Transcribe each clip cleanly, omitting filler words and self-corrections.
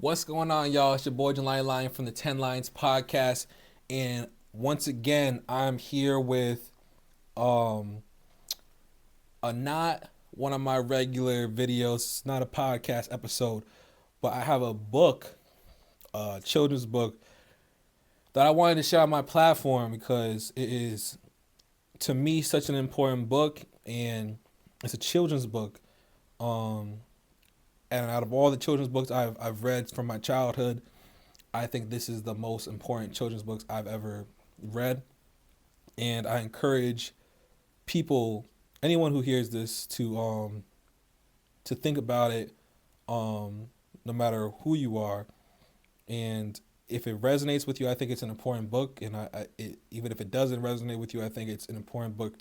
What's going on, y'all? It's your boy Jalani from the 10 Lines podcast. And once again, I'm here with um a not one of my regular videos, it's not a podcast episode, but I have a book, a children's book that I wanted to share on my platform because it is to me such an important book, and it's a children's book. Um and out of all the children's books I've read from my childhood, I think this is the most important children's books I've ever read. And I encourage people, anyone who hears this, to think about it, no matter who you are. And if it resonates with you, I think it's an important book. And even if it doesn't resonate with you, I think it's an important book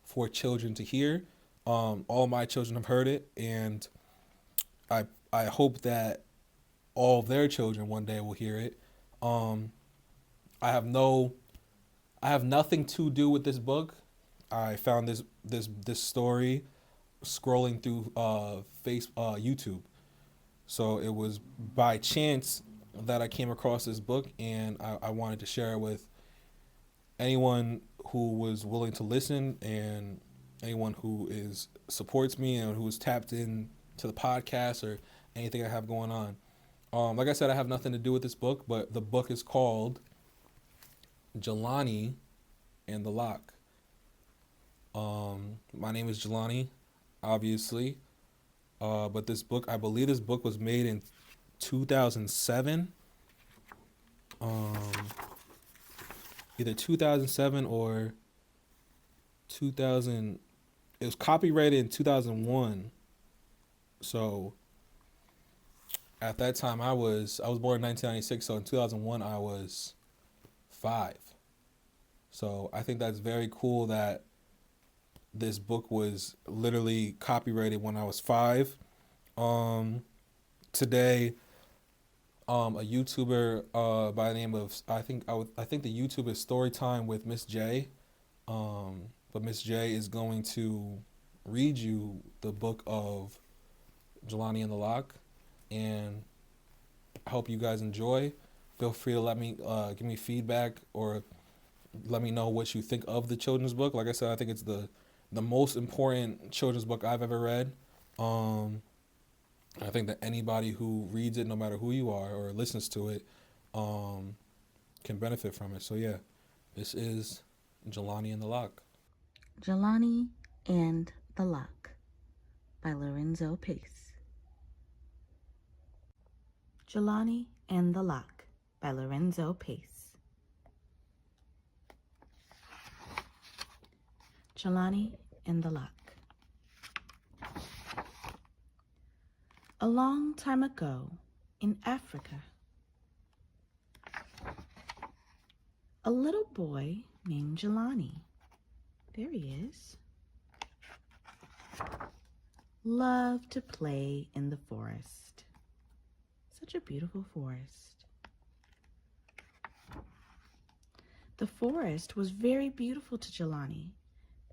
for children to hear. All my children have heard it, and I hope that all of their children one day will hear it. Um, I have no I have nothing to do with this book. I found this story scrolling through YouTube. So it was by chance that I came across this book, and I wanted to share it with anyone who was willing to listen, and anyone who is supports me and who is tapped in to the podcast or anything I have going on. Like I said, I have nothing to do with this book, but the book is called Jalani and the Lock. My name is Jalani, obviously. But this book, I believe this book was made in 2007. Um, Either 2007 or 2000. It was copyrighted in 2001. So at that time, I was born in 1996. So in 2001, I was 5. So I think that's very cool that this book was literally copyrighted when I was 5. Um, Today, a YouTuber by the name of I think the YouTube is Storytime with Miss J. But Miss J is going to read you the book of Jelani and the Lock, and I hope you guys enjoy. Feel free to let me give me feedback or let me know what you think of the children's book. Like I said, I think it's the most important children's book I've ever read. Um, I think that anybody who reads it, no matter who you are or listens to it, um, can benefit from it. So yeah, this is Jelani and the Lock. Jalani and the Lock by Lorenzo Pace. Jalani and the Lock by Lorenzo Pace. Jalani and the Lock. A long time ago in Africa, a little boy named Jalani, there he is, loved to play in the forest. Such a beautiful forest. The forest was very beautiful to Jalani.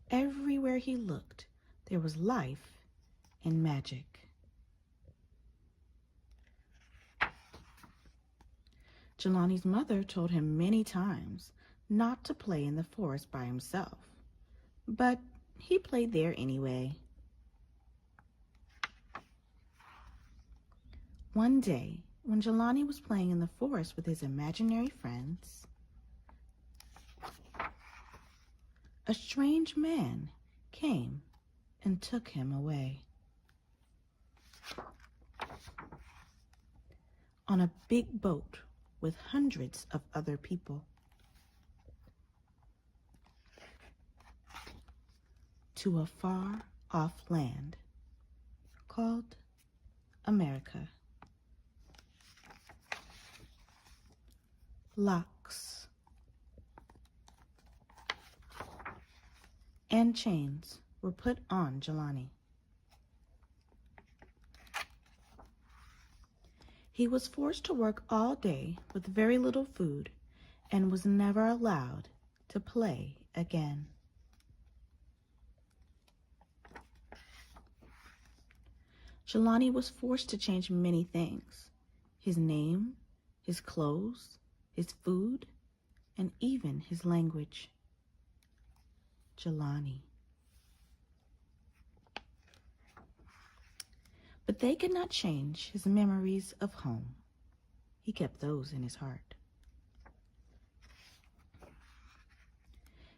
Everywhere he looked, there was life and magic. Jelani's mother told him many times not to play in the forest by himself, but he played there anyway. One day, when Jalani was playing in the forest with his imaginary friends, a strange man came and took him away. On a big boat with hundreds of other people, to a far off land called America. Locks and chains were put on Jalani. He was forced to work all day with very little food and was never allowed to play again. Jalani was forced to change many things, his name, his clothes, his food, and even his language. Jalani. But they could not change his memories of home. He kept those in his heart.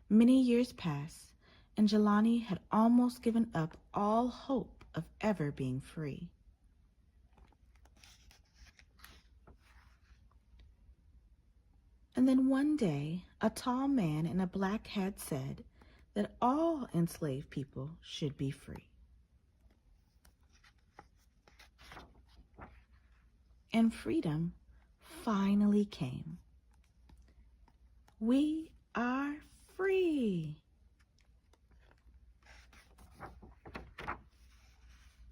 Many years passed, and Jalani had almost given up all hope of ever being free. And then one day, a tall man in a black hat said that all enslaved people should be free. And freedom finally came. We are free.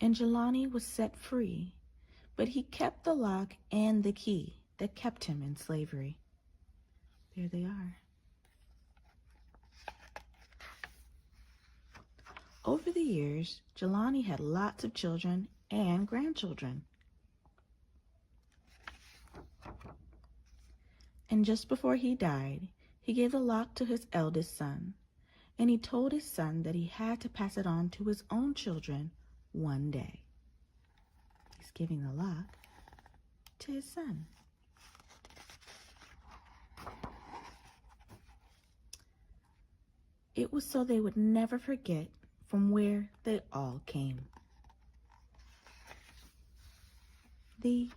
And Jalani was set free, but he kept the lock and the key that kept him in slavery. There they are. Over the years, Jalani had lots of children and grandchildren. And just before he died, he gave the lock to his eldest son, and he told his son that he had to pass it on to his own children one day. He's giving the lock to his son. It was so they would never forget from where they all came. The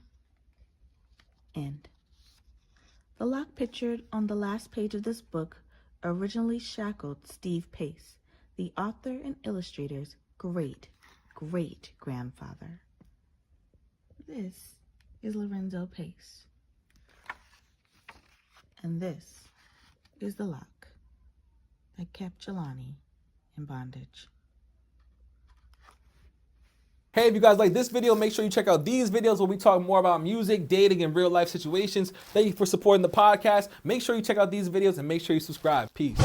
end. The lock pictured on the last page of this book originally shackled Steve Pace, the author and illustrator's great-great-grandfather. This is Lorenzo Pace. And this is the lock that kept Jalani in bondage. Hey, if you guys like this video, make sure you check out these videos where we talk more about music, dating, and real life situations. Thank you for supporting the podcast. Make sure you check out these videos and make sure you subscribe. Peace.